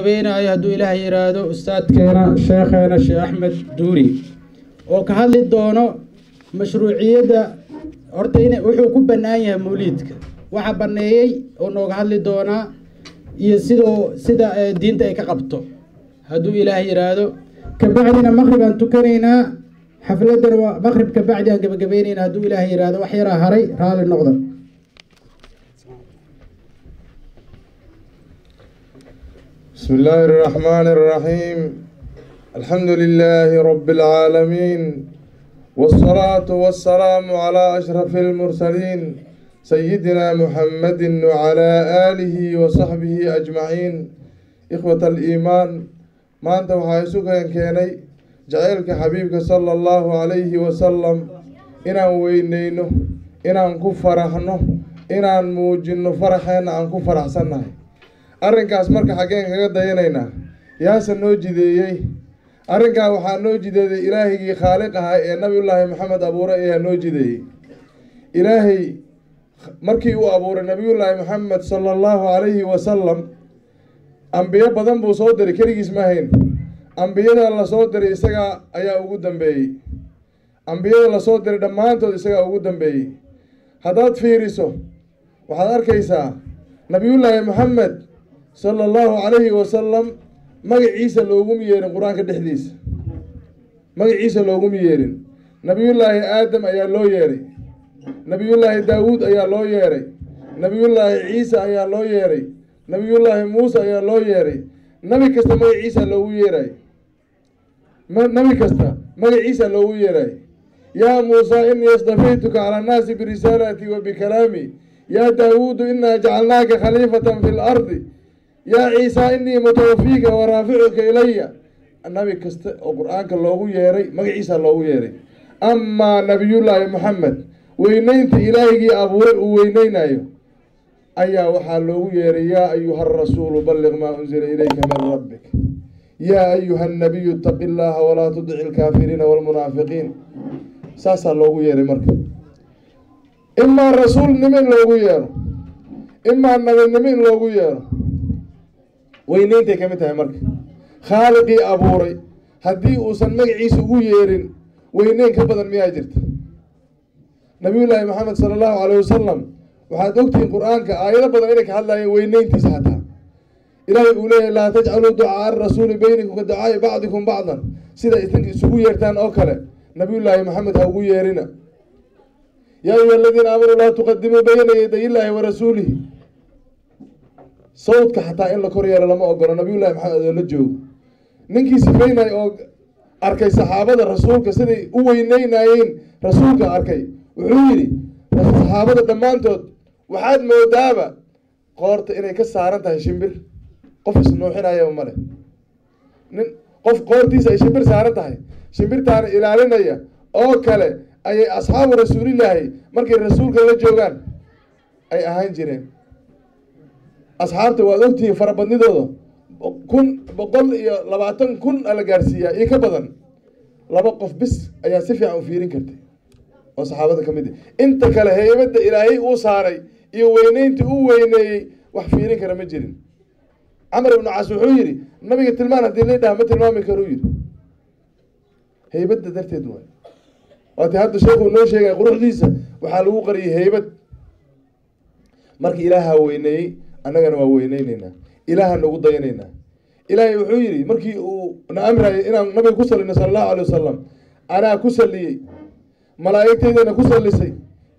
beenayo hadduu ilaahay yiraahdo ustaadkeena sheekheena Sheekh Axmed Duuri oo ka hadli doono mashruuciyada horta in wuxuu ku banaan yahay mawliidka waxa baneeyay oo nooga hadli doona iyo sida diinta ay ka qabto hadduu ilaahay yiraahdo ka bacdina maqribaan tukanayna xafladan waa maqrib ka bacdi aan gabagabeynayna hadduu ilaahay yiraahdo wax yar haray raali noqdo. بسم الله الرحمن الرحيم الحمد لله رب العالمين والصلاة والسلام على أشرف المرسلين سيدنا محمد وعلى آله وصحبه أجمعين. إخوة الإيمان ما أنت وحيسوك ينكيني جعلك حبيبك صلى الله عليه وسلم إنا وينينه إنا نكفرحنه إنا نموجنه فرحين أن كفر أحسنه arrinkaas marka xageen kaga dayanaynaa yaasa noo jideeyay arrinkaa waxaa noo jideeyay ilaahigii khaaliq ahaa ee nabiyullaahi maxamed abuuray ayaa noo jideeyay ilaahay markii uu abuuray nabiyullaahi maxamed sala allahu calayhi wasalam ambiyo badan buu soo diray keligiis ma ahayn ambiyada la soo diray isagaa ayaa ugu dambeeyey ambiyada la soo diray dhammaantood isagaa ugu dambeeyey haddaad fiiriso waxaad arkaysaa nabiyullaahi maxamed صلى الله عليه وسلم مجد عيسى لوجم يرين قرآن كدحديث مجد عيسى لوجم يرين نبي الله آدم أيا لو يري نبي الله داود أيا لو يري نبي الله عيسى أيا لو يري نبي الله موسى أيا لو يري نبي كستا مجد عيسى لو يري نبي كستا مجد عيسى لو يري يا موسى إني اصطفيتك على الناس برسالتي وبكلامي يا داود إنا جعلناك خليفة في الأرض يا عيسى إني متوفيك ورافعك إلي النبي كست القرآن كالله يري مع عيسى الله يري أما نبي الله محمد وينينت إلهي أبوه وينينا أيا وحاله يري يا أيها الرسول بلغ ما أنزل إليك من ربك يا أيها النبي اتق الله ولا تطع الكافرين والمنافقين ساسا الله يري مركب إما الرسول نمن لو يري إما النبي نمن لو يري weynaynta kamid tahay marka khaaliqii abuuray haddii uusan magaciisa ugu yeerin weynayn ka badan miyaa jirta nabiyullaahi maxamed sala allahu calayhi wasalam waxaad ogtihiin qur-aanka aayado badan inay ka hadlayeen weynayntiisa hataa ilaahay uu leeyahay laa tajcaluu ducaa arasuuli baynikum ka ducaai bacdikum bacdan sida idinka isugu yeertaan oo kale nabiyullaahi maxamed ha ugu yeerina yaa ayuha aladiina aamanuu laa tuqadimuu bayna yaday illaahi wa rasuulihi صوتك حتى إن لكوريا لما أقول نبي الله محمد لجوا ننكي سفينا أو أركي صحابة الرسول كسدي وينين ناين رسولك أركي وعيري صحابة دمانتود وحد مودابة قارت إنك سارنتها شمبر قفص النوحين يا أمره قف قارتي سي شمبر سارنتها شمبر تار إلى علينا يا أو كله أي أصحاب رسول الله مركي الرسول كله جوان أي أهين جيرين أصحابته وأدوتي فربنا ذو كن بقول يا لبعتن كن على جارسيا يكبدن لبقف بس أي سفيع وفيرين كرتي وصحابته كمدي أنت كله هي بدأ إلهي وصاري يوينين تويني وحفيرين كرمجرين عمرو بن عاص وحيري النبي قلت المعنى دي ليه ده مثل ما مكروير هي بدأ درت دوال وأنت هذا الشيخ ونو شيء يقول حديثه وحلو قري هي بد مرك إلهها ويني annagana waa weynaynayna ilaaha nagu dayanayna ilaahay wuxuu yiri markii uu na amray inaan nabiga ku salino sallallahu alayhi wasallam ana ku saliyay malaa'ikteedana ku salisay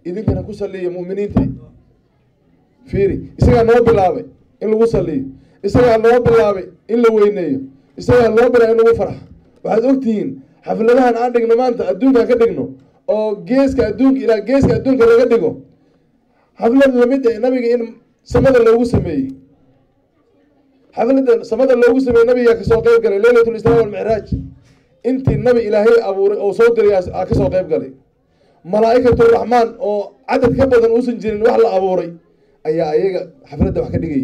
idinkana ku saliyay muuminiinta fiiri isaga noo bilaabay in lagu saliyo isaga noo bilaabay in la weyneeyo isaga loo bilaabay in lagu farxo waxaad ogtihiin xafladahan aan dhigno maanta adduunka ka dhigno oo geeska adduunka ilaa geeska adduunka laga dhigo xaflad lamid ah nabiga in samada loogu sameeyay xafladan samada loogu sameeyay nabiga ka soo qayb galay leelatul israa wal mi'raaj intii nabi ilaahay abuuray oo soo diray ka soo qayb galay malaa'ikatu rahmaan oo cadad ka badan uusan jirin wax la abuuray ayaa ayaga xafladda wax ka dhigay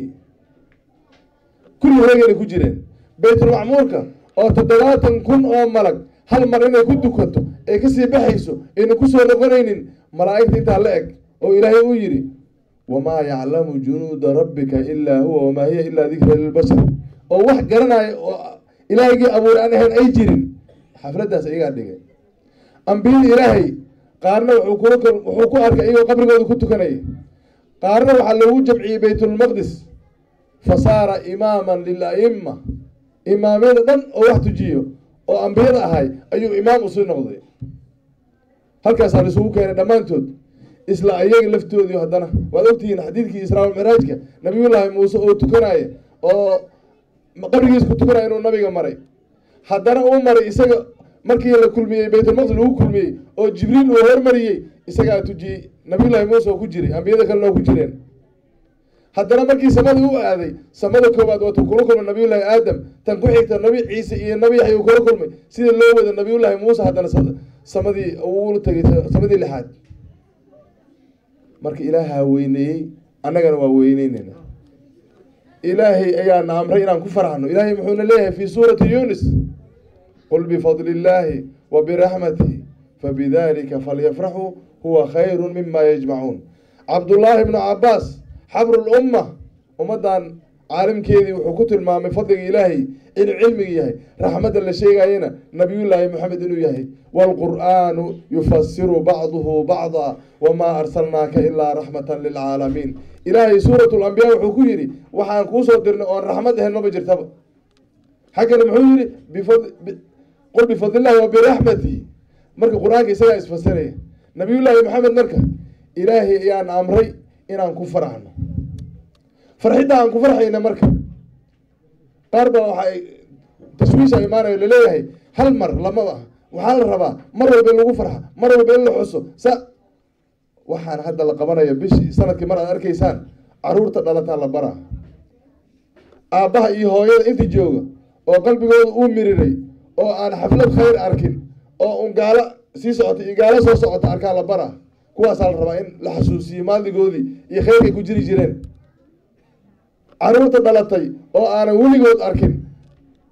kullu reegay ku jireen baytul ma'muurka oo 7,000 oo malag hal mar inay ku dukato ay ka sii baxayso inay ku soo noqonaynin malaa'ikta inta la eg oo ilaahay uu yiri وما يعلم جنود ربك إلا هو وما هي إلا ذكر للبشر oo wax garanaya oo ilaahigii abuuray aan ahayn ay jirin xafladdaas iyagaa dhigay ambiyada ilaahay qaarna wuxuu ku arkay iyagoo qabrigooda ku tukanaya qaarna waxaa loogu jamciyey baytulmaqdis fasaara imaaman lila'imma imaamyada dhan oo wax tujiyo oo ambiyada ahay ayuu imaam usii noqday halkaasaa laisugu keenay dhammaantood isla ayaga laftoodii haddana waad ogtihiin xadiidkii israa micraajka nabiyullaahi muuse oo tukanaya oo qabrigiis ku tukanaya inuu nabiga maray haddana uu maray isaga markii la kulmiyey baytulmaqdis lagu kulmiyey oo jibriil uu hormariyey isagaa tujiyey nabiyullaahi muuse oo ku jiray ambiyada kalena oo ku jireen haddana markii samada u aaday samada koowaad waatuu kula kulmay nabiyullaahi aadam tan ku xigta nabi ciise iyo nabi yaxya uu kula kulmay sida loo wada nabiyullaahi muuse haddana samadii uu tagay samadii lixaad marka ilaahaa weyneeyey annagana waa weyneynayna ilaahay ayaana amray inaan ku farxno ilaahay muxuuna leeyahay fii suurati yunis qul bifadli illaahi wa biraxmatihi fabidalika falyafraxuu huwa khayru mima yajmacuun cabdullaahi ibnu cabaas xabrulumma ummaddan caalimkeedii wuxuu ku tilmaamay fadliga ilaahay inuu cilmiga yahay raxmadda la sheegayana nabiyullaahi moxamed inuu yahay waalqur'aanu yufasiru bacduhu bacda wamaa arsalnaaka ilaa raxmatan lilcaalamiin ilaahay suurat lambiyaa wuxuu ku yidhi waxaan kuu soo dirnay oon raxmad ahayn maba jirtaba xaggana muxuu yidhi qul bifadlillahi wa biraxmatihi marka qur-aanka isagaa isfasiraya nabiyullaahi moxamed marka ilaahay ayaan amray inaan ku faraxno farxidda aan ku farxayna marka qaar baa waxay tashwiisha imaanayo laleeyahay hal mar lamaba ah waxaa la rabaa mar walba in lagu farxa mar walba in la xuso waxaan hadda la qabanayo bishii sanadkii mar aad arkaysaan caruurta dhalataa la baraa aabbaha iyo hooyada inta jooga oo qalbigooda uu miriray oo aan xaflad khayr arkin oo un gaalo sii socota iyo gaalo soo socota arkaan la baraa kuwaasaa la rabaa in la xasuusiyo maaligoodii iyo khayrkay ku jiri jireen caruurta dhalatay oo aanan weligood arkin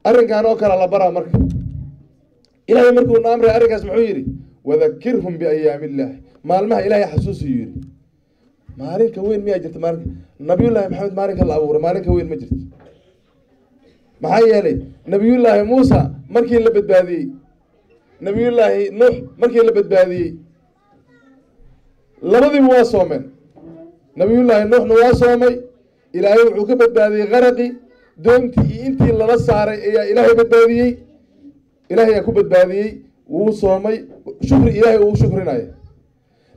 arrinkan oo kale la baraa marka ilaahay markuu na amray arrinkaas muxuu yidhi wadakirhum biayaami illaahi maalmaha ilaahay xasuusiyuu yidhi maalinka weyn miyaa jirta maalinka nabiyullaahi maxamed maalinka la abuuray maalinka weyn ma jirto maxaa yeelay nabiyullaahi muusa markii la badbaadiyey nabiyullaahi nuux markii la badbaadiyey labadiiba waa soomeen nabiyullaahi nuuxna waa soomay ilaahay wuxuu ka badbaadiyey qaraqi doontii iyo intii lala saaray ayaa ilaahay badbaadiyey ilaahay ayaa ku badbaadiyey wuu soomay shukri ilaahay uu shukrinaya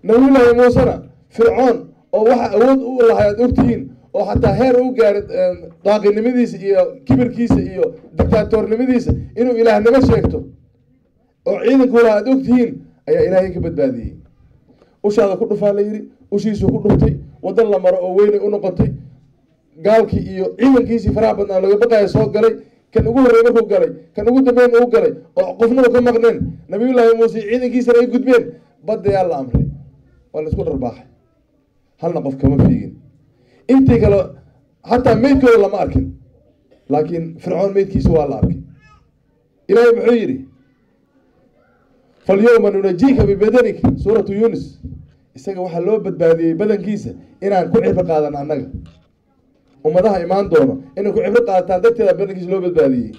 nabiyullaahi muusena fircoon oo waxa awood u lahay aad ogtihiin oo xataa heer u gaaray daaqinimadiisa iyo kibirkiisa iyo dictaatornimadiisa inuu ilaahnimo sheegto oo ciidanku laha aad ogtihiin ayaa ilaahay ka badbaadiyey ushaada ku dhufaa la yidhi ushiisuu ku dhuftay waddan la maro oo weynay u noqotay gaalkii iyo ciidankiisii faraha badnaa laga baqaya soo galay kan ugu horrey markuu galay kan ugu dambeyn uu galay oo qofnaba ka maqneen nabiyullaahi muuse ciidankiisana ay gudbeen badda yaa la amray waa la isku dharbaaxay halna qof kama fiigin intii kale hataa meydkooda lama arkin laakiin fircoon meydkiisa waa la arkay ilaahay muxuu yidhi falyowma nunajiika bibadanika suuratu yunis isaga waxaa loo badbaadiyey badankiisa inaan ku cibro qaadano annaga ummadaha imaan doono inay ku cibro qaadataan darteeda badankiisa loo badbaadiyey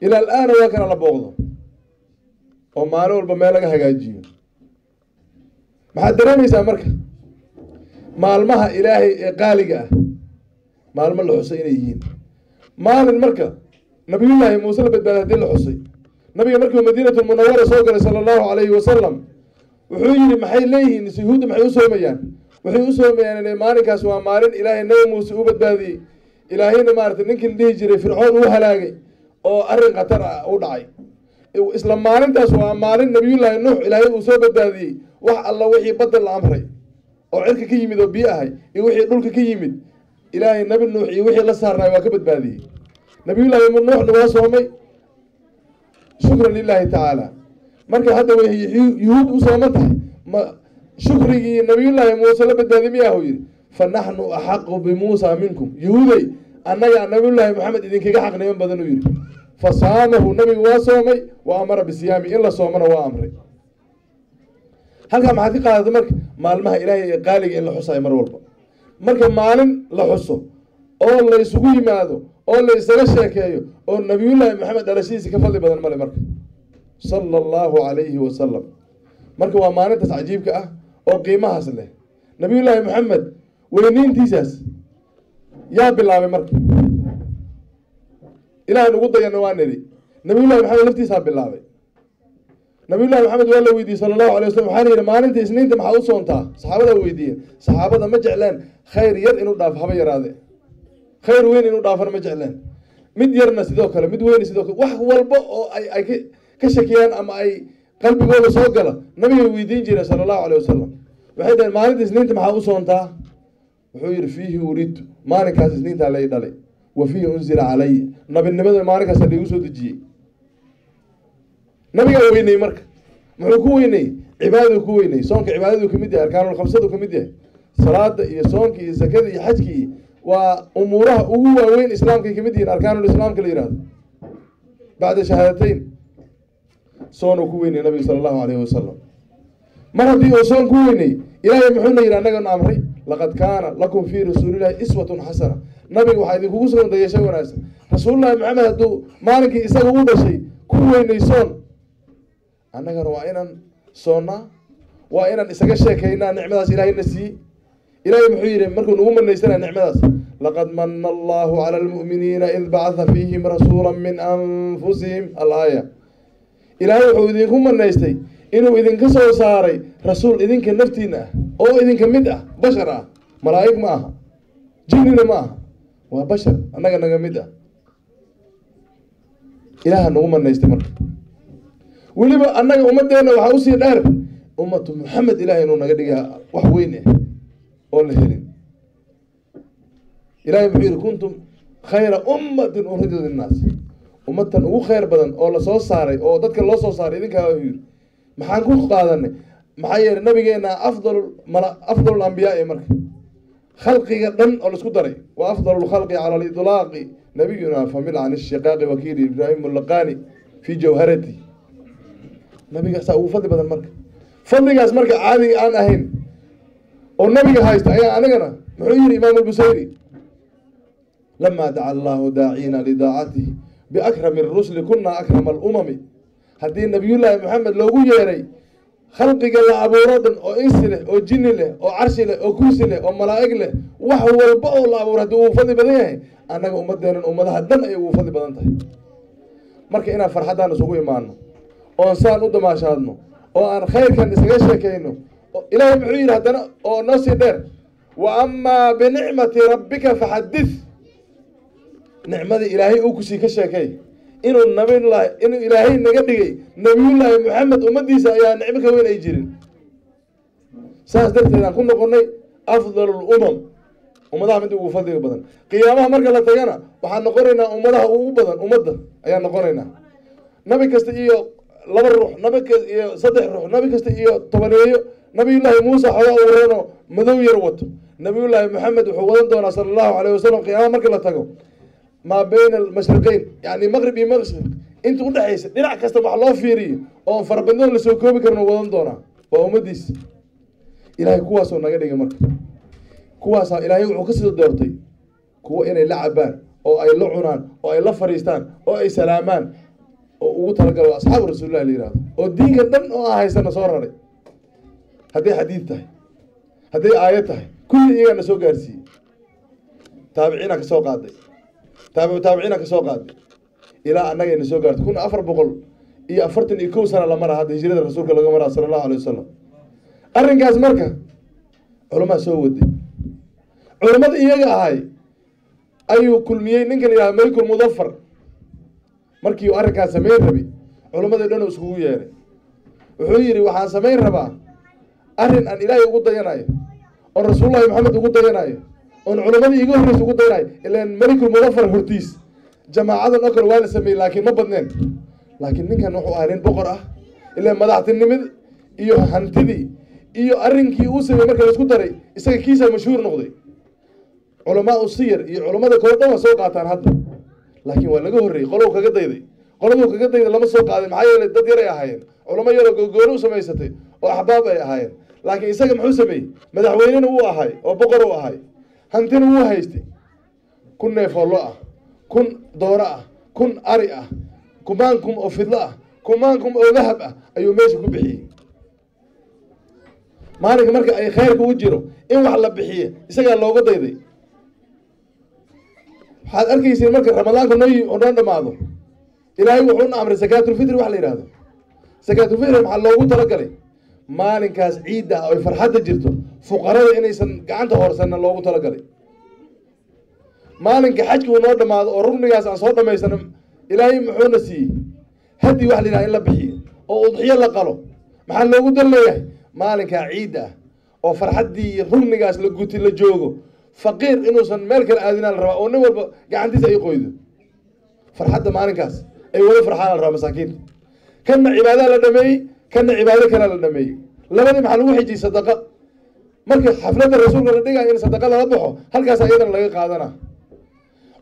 ilaa al-aana waa kana la booqdo oo maalin walba meel laga hagaajiyo maxaad dareemaysaa marka maalmaha ilaahay ee qaaliga ah maalmo la xusay inay yihiin maalin marka nabiyullaahi muuse la badbaaday haddii la xusay nabiga markuu madiinatu munawara soo galay sala allahu calayhi wasalam wuxuu yidhi maxay leeyihiin yuhuudda maxay u soomayaan waxay u soomayaan inay maalinkaas waa maalin ilaahay nabi muuse u badbaadiyey ilaahayna maaragtay ninkii la dhihi jiray fircoon uu halaagay oo arrin khatar ah u dhacay isla maalintaas waa maalin nabiyullaahi nuux ilaahay uu soo badbaadiyey wax alla wixii badda la amray oo cirka ka yimid oo biyo ahay iyo wixii dhulka ka yimid ilaahay nabi nuux iyo wixii la saarnaay waa ka badbaadiyey nabiyullaahi nuuxna waa soomay shukran lilaahi tacaala marka hadda way yuhuud u sooman tahay ma shukrigii nabiyullaahi muuse la badbaadi miyaahu yidhi fa naxnu axaqu bimuusa minkum yuhuuday annaga nabiyullaahi maxamed idinkaga xaqniman badan uu yidhi fa saamahu nabigu waa soomay wa amara bisiyaami in la soomana waa amray halkaa maxaad ka qaadata marka maalmaha ilaahay ee qaaliga in la xusayo mar walba marka maalin la xuso oo la isugu yimaado oo la isaga sheekeeyo oo nabiyullaahi maxamed dhalashihiisa ka fadli badan male marka sala allahu calayhi wasalam. marka waa maalintaas cajiibka ah oo qiimahaas leh. nabiyullaahi maxamed weyniintiisaas yaa bilaabay marka ilaahay ugu dayana waa nidhi nabiyullaahi maxamed laftiisaa bilaabay. nabiyullaahi maxamed waa la weydiiyey sala allahu alay wasalam, waxaa la yidhi maalinta isniinta maxaa u soontaa? saxaabada weydiiyeen. saxaabada ma jecleen khayr yar inuu dhaafo haba yaraade, khayr weyn inuu dhaafana ma jecleen, mid yarna sidoo kale, mid weyna sidoo kale. wax walba oo ay ka shakiyaan ama ay qalbigooda soo gala nabiga weydiin jireen sala allahu alay wasalam. waxay dhaheen maalinta isniinta maxaa u soontaa? wuxuu yidhi fiihi wulidtu, maalinkaas isniintaa lay dhalay, wa fiihi unzila calaya, nabinimada maalinkaasa laigu soo dejiyey. nabigaa weyney marka muxuu ku weyney? cibaadadu ku weyney. soonka cibaadadu kamid yahay, arkaanulkhamsadu kamid yahay. salaada iyo soonka iyo zakada iyo xajkii waa umuuraha ugu waaweyn islaamkay kamid yihiin, arkaanulislaamka la yihahdo bacda shahaadateyn. soonuu ku weyney nabiga sala allahu alayhi wasalam. mar haddii uu soon ku weyney, ilaahay muxuuna yidhi annagana amray laqad kaana lakum fii rasuulillahi iswatun xasana. nabiga waxaa idinkugu sugan dayasho wanaagsan. rasuulullahi maxamed hadduu maalinkii isaga u dhashay ku weynay soon, annagana waa inaan soonnaa, waa inaan isaga sheekaynaa nicmadaas ilaahayna siiyey. ilaahay muxuu yidhi markuu nagu manaysanaa nicmadaas, laqad mana allahu cala almu'miniina id bacatha fiihim rasuula min anfusihim alaaya. ilaahay wuxuu idinku manaystay inuu idinka soo saaray rasuul idinka naftiina ah oo idinka mid ah, bashar ah, malaa'ig ma aha, jinnina ma aha, waa bashar annaga naga mid ah. ilaaha nagu manaystay marka. weliba annaga ummadeenna waxaa usii dheer ummatu maxamed ilahay inuu naga dhigaa wax weyn ah oo la helin. ilahay muxuu yidhi kuntum khayra ummatin ukhrijat linnaas, ummatan ugu khayr badan oo lasoo saaray oo dadka loo soo saaray idinkaa yidhi. maxaan ku qaadanay? maxaa yeelay nabigeena afdal ambiyaai marka khalqiga dhan oo laisku daray wa afdal lkhalqi cala lidlaaqi nabiyuna famil can ishiqaaqi wakiili ibraahim laqani fi jawharati. nabigaasaa ugu fadli badan marka. fadligaas marka caadiga aan ahayn oo nabiga haysta ayaa anagana muxuu yidhi imaam albusayri lamaa daca allahu daacina lidaacatihi biakrami rusuli kuna akrama alumami. haddii nabiyullaahi maxamed loogu yeeray khalqiga la abuuro dhan oo insi leh oo jinni leh oo carshi leh oo kursi leh oo malaa'ig leh, wax walba oo la abuuro haddii uu fadli badan yahay, annaga ummadeennan ummadaha dhan ayay ugu fadli badan tahay. marka inaan farxaddaan isugu imaano oon saan u damaashaadno oo aan khayrkan isaga sheekayno. ilaahay muxuu yidhi haddana oo noo sii dheer, wa amaa binicmati rabbika faxadith. nicmadii ilaahay uu kusii ka sheekay inuu ilaahay naga dhigay nabiyullaahi maxamed ummadiisa ayaa nicmo ka weyn ay jirin. saas darteed aan ku noqonay afdal lumam, ummadaha mid ugu fadliga badan. qiyaamaha marka la tagana waxaan noqonaynaa ummadaha ugu badan ummadda ayaan noqonaynaa. nabi kasta iyo 2 ruux, nabi kasta iyo 3 ruux, nabi kasta iyo 10. nabiyullaahi muuse xoogaa uu reeno madow yar wato. nabiyullaahi maxamed wuxuu wadan doonaa sala allahu alayh wasalam qiyaamaha marka la tago maa bayna almashriqeyn, yani maqrib iyo maqrib inta udhexaysa dhinac kasta wax loo fiiriyo oo farabadnoon lasoo koobi karno wadan doonaa. waa ummadiisa. ilaahay kuwaasoo naga dhigay marka. kuwaasaa ilaahay wuxuu ka soo doortay kuwa inay la cabaan oo ay la cunaan oo ay la fariistaan oo ay salaamaan oo ugu talagalo asxaabu rasuulillahi la yihahdo oo diinka dhan oo aan haysana soo raray. hadday xadiid tahay, hadday aayad tahay, kulli iyagaana soo gaarsiiyey. taabiciina ka soo qaaday, taabiciina ka soo qaaday ilaa annagayna soo gaartay 1441 sana la maraa hadda hijrada rasuulka laga maraa sala allahu alay wasalam. arrinkaas marka culamaa soo waday. culammada iyaga ahay ayuu kulmiyey ninkan yidhaha malikul mudafar. markii uu arrinkaas samayn rabay culammadii dhan uu iskugu yeeray. wuxuu yidhi waxaan samayn rabaa arrin aan ilaahay ugu dayanayo, oon rasuulullahi maxamed ugu dayanayo, oon culammadii iga horreysa ugu dayanayo. ilaan malikul mudafar hortiis jamaacadan oo kale waa la sameeyey laakiin ma badneen. laakiin ninkan wuxuu ahaa nin boqor ah. ilaan madaxtinimadii iyo hantidii iyo arrinkii uu sameeyey marka la isku daray isaga kiisaa mashhuur noqday. culamaa u siyar iyo culammada kale dhan waa soo qaataan hadda, laakiin waa laga horreeyey. qoladuu kaga dayday lama soo qaadin. maxaa yeelay dad yaray ahaayeen, culamo yaroo gogooni u samaysatay oo axbaab ay ahaayeen. laakiin isaga muxuu sameeyey? madaxweynena wuu ahay oo boqor u ahay, hantina wuu haystay. ku neefoo lo ah, kun dooro ah kun ari ah kumaankum oo fidlo ah kumaankum oo dahab ah ayuu meesha ku bixiyey maalinka marka ay khayrka u jiro in wax la bixiye isagaa looga dayday waxaad arkaysiin marka ramadaanka noo dhamaado ilaahay wuxuuna amray sakaatulfitri wax la yidhahdo sakaatulfitri maxaa loogu talagalay maalinkaas ciidda ay farxadda jirto fuqarada inaysan gacanta hoorsanna loogu talagalay maalinka xajka uu noo dhamaado oo rugnigaas aan soo dhamaysano ilaahay muxuuna siiyey haddii wax la yidhaha in la bixiyo oo udxiyo la qalo maxaa loogu dan leeyahay maalinkaa ciidda ah oo farxaddii rugnigaas la guti la joogo faqiir inuusan meel kale aadinaa la rabaa oo nin walba gacantiisa ay qoydo farxadda maalinkaas ay wada farxaan la rabaa masaakiinta kanna cibaadaa la dhameeyey kanna cibaado kalea la dhameeyey labadii maxaa lagu xijiyey sadaqa marka xafladda rasuulka la dhigayo in sadaqa lala baxo halkaas ayadana laga qaadanaa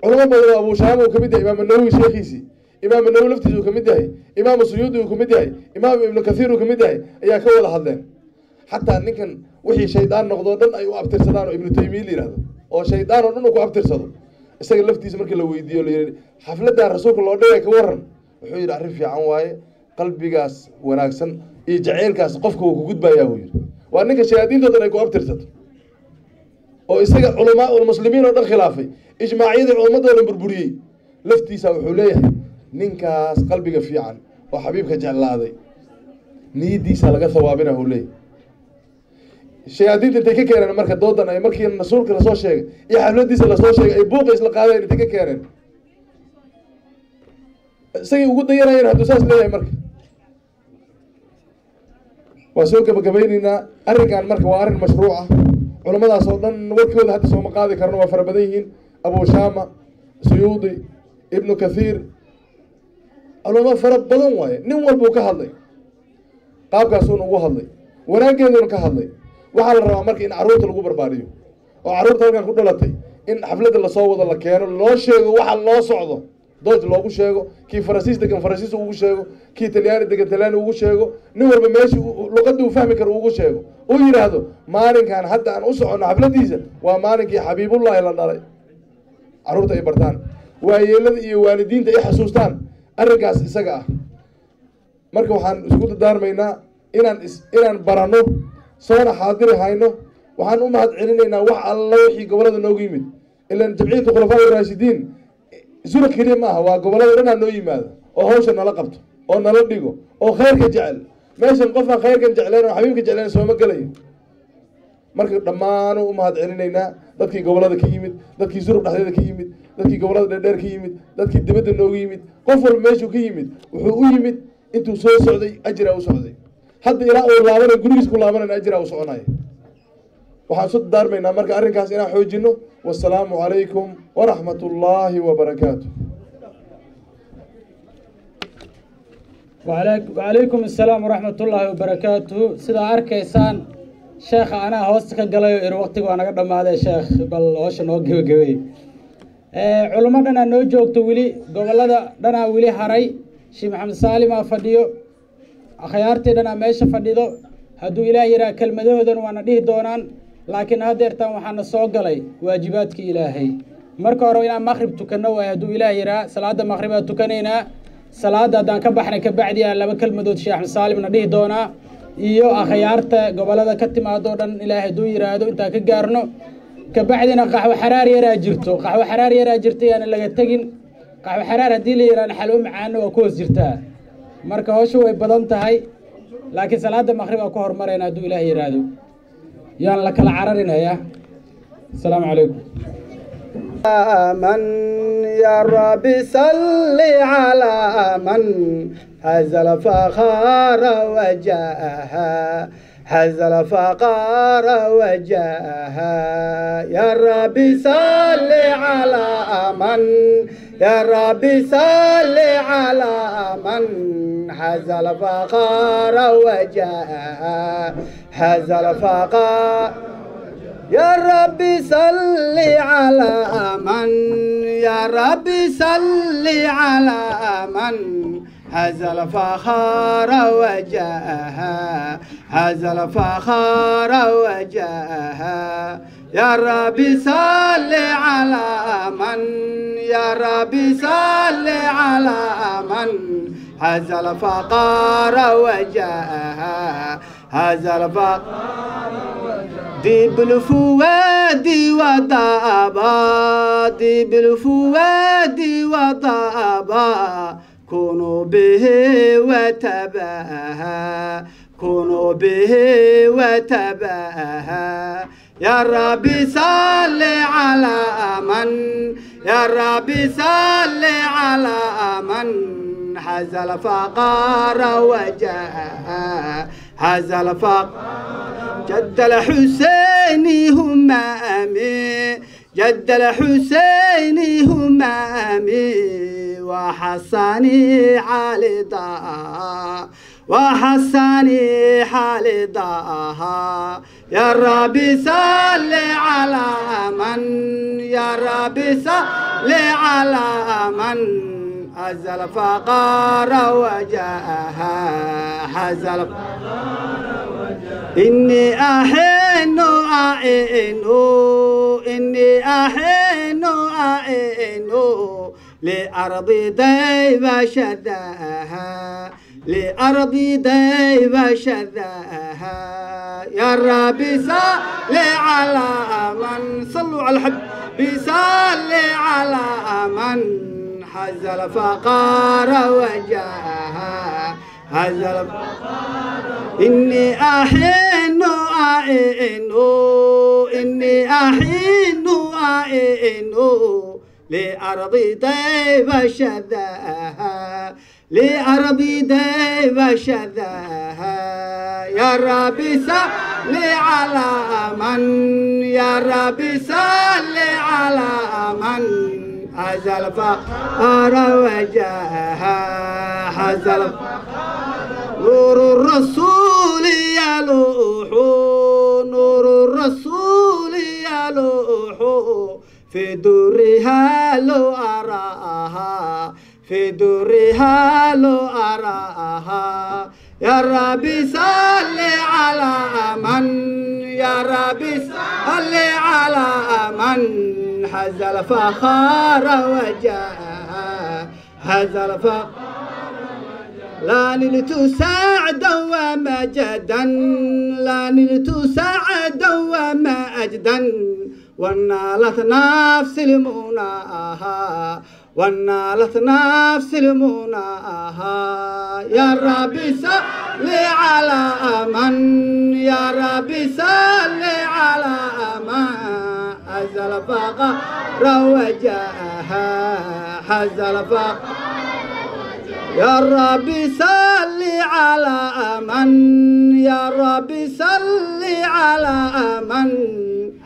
culamo badan oo abushaama uu ka mid yahay imaam nawowi sheekhiisii imaam nawowi laftiisa uu ka mid yahay imaam suyuudi uu ka mid yahay imaam ibnu kathiir uu ka mid yahay ayaa ka wada hadleen xataa ninkan wixii shaydaan noqdoo dhan ay u abtirsadaan oo ibnu taymiya la yihahdo oo shaydaan oo dhan uu ku abtirsado isaga laftiisa markii la weydiiyo la yidhi xafladdaa rasuulka loo dhigay ka waran wuxuu yidhi arrin fiican waaye qalbigaas wanaagsan iyo jaceylkaas qofka wuu ku gudbayaa buu yidhi waa ninka shayaadiintoo dhan ay ku abtirsato oo isaga culamaa ulmuslimiin oo dhan khilaafay ijmaacyadii ummadoo dhan burburiyey laftiisa wuxuu leeyahay ninkaas qalbiga fiican oo xabiibka jeclaaday niyadiisa laga hawaabina uu leeyahy shayaadiinta intay ka keeneen marka doodan ay markii rasuulka lasoo sheegay iyo xafladiisa lasoo sheegay ay buuqa isla qaadeen intay ka keeneen isagay ugu dayanayeen hadduu saas leeyahay marka waa soo gabagabaynaynaa arrinkan marka waa arrin mashruuc ah culamadaas oo dhan warkooda hadda sooma qaadi karno waa fara badan yihiin abushaama suyuudi ibnu kathiir culamo fara badan waaye nin walbuu ka hadlay qaabkaasuuna ugu hadlay wanaaggeeduuna ka hadlay waxaa la rabaa marka in carruurta lagu barbaariyo oo carruurta halkan ku dhalatay in xafladda lasoo wado la keeno loo sheego waxa loo socdo dooj loogu sheego kii farasiis degan farasiis ugu sheego kii talyaani degan talyaani ugu sheego nin walba meeshii luqadii uu fahmi karo ugu sheego uu yidhaahdo maalinkan hadda aan u soconno xafladdiisa waa maalinkii xabiibullaahi la dhalay carruurta ay bartaan waayeelada iyo waalidiinta ay xasuustaan arrinkaas isaga ah marka waxaan isku dadaarmaynaa inaan baranno soona xaadiri hayno waxaan u mahad celinaynaa wax alla wixii gobolada noogu yimid ilan jamciyatu khulafaa raashidiin sura keliya ma aha waa gobolada dhanaa noo yimaado oo hawsha nala qabto oo nala dhigo oo khayrka jecel meeshan qofaan khayrkan jecleen oo xabiibka jecleen sooma gelayo marka dhammaanu u mahad celinaynaa dadkii gobolada ka yimid dadkii surub dhexdeeda ka yimid dadkii gobolada dheerdheer ka yimid dadkii dibadda noogu yimid qof walba meeshuu ka yimid wuxuu u yimid intuu soo socday ajiraa u socday hadda ilaa uu laabanayo gurigiis ku laabanayna ajiraa u soconayo waxaan isu daarmaynaa marka arrinkaas inaan xoojino wasalaamu calaykum waraxmat ullaahi wabarakaatu wacalaykum assalaam waraxmat ullaahi wabarakaatuhu sidaa arkaysaan sheekha anaa hoosta ka galayo ir waqtiga waa naga dhammaaday sheekh bal hoosha noo gebagabey culummo dhanaa noo joogto weli gobollada dhanaa weli haray sheekh maxamed saalimaa fadhiyo akhyaartii dhanaa meesha fadhido hadduu ilaah yidhaha kelmadahoodan waana dhihi doonaan laakiin haddeertaan waxaana soo galay waajibaadkii ilaahay marka hore inaan maqrib tukanno waayo hadduu ilaah yidhaha salaadda maqribaa tukanaynaa salaadda haddaan ka baxnay kabacdi aan laba kelmadood sheekh axmed saalimna dhihi doonaa iyo akhyaarta gobollada ka timaadoo dhan ilaahay hadduu yidhaahdo intaan ka gaarno kabacdina qaxwo xaraar yaraa jirto qaxwo xaraar yaraa jirta yaana laga tegin qaxwo xaraar haddii la yidhahna xalwo macaano waa ku hoos jirtaa marka howsha way badan tahay laakiin salaadda maqrib aan ku hormarayna hadduu ilaah yidhaahdo yaan la kala cararinaya asalaamu calaykum من يا رب صل على من هزل فخار وجاها هزل فقار وجاها يا رب صل على من يا رب صل على من هزل فقار وجاها هزل فقار يا رب صل على من يا رب صل على من هذا الفخار وجاها هذا الفخار وجاها يا ربي صل على من يا ربي صل على من هذا الفقر وجاء هذا الفقر دي بالفؤاد وطابا دي بالفؤاد وطابا كونوا به وتباها كونوا به وتباها يا ربي صل على من يا ربي صل على من هذا الفقر وجاء هذا الفقر جد الحسين هم أمي جد الحسين هم أمي وحسني حالدها وحسني حالدها يا ربي صل على من يا ربي صل على من هذا الفقر وجاءها هذا الفقر إني أحن أعين إني أحن أعين لأرض ديب شداها لأرض ديب شداها يا ربي صل على من صلوا على الحبيب صل على من هذا الفقر وجاءها هذا الفقر إني أحن أعين إني أحن أعين لأرض طيب شذاها لأرض طيب شذاها يا ربي صل على من يا ربي صل على من هذا الفقر وجاها هذا الفقر نور الرسول يلوح نور الرسول يلوح في درها لو أراها في درها لو أراها يا ربي صل على من يا ربي صل على من هذا الفخر وجاء هذا الفخر لا نلت سعدا ومجدا لا نلت سعدا ومجدا ونالت نفس المناها ونالت نفس المناها يا ربي صل على من يا ربي صل على من هذا الفقر وجاءها هذا الفقر يا ربي صل على من يا ربي صل على من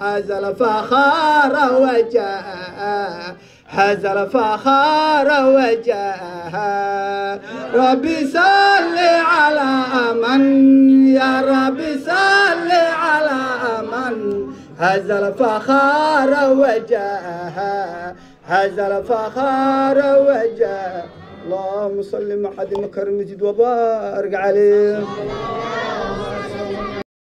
هذا الفخر وجاء هذا الفخر وجاء ربي صل على من يا ربي صل على من هذا الفخر وجاء هذا الفخر وجاء اللهم صل محمد مكرم مجد وبارك عليه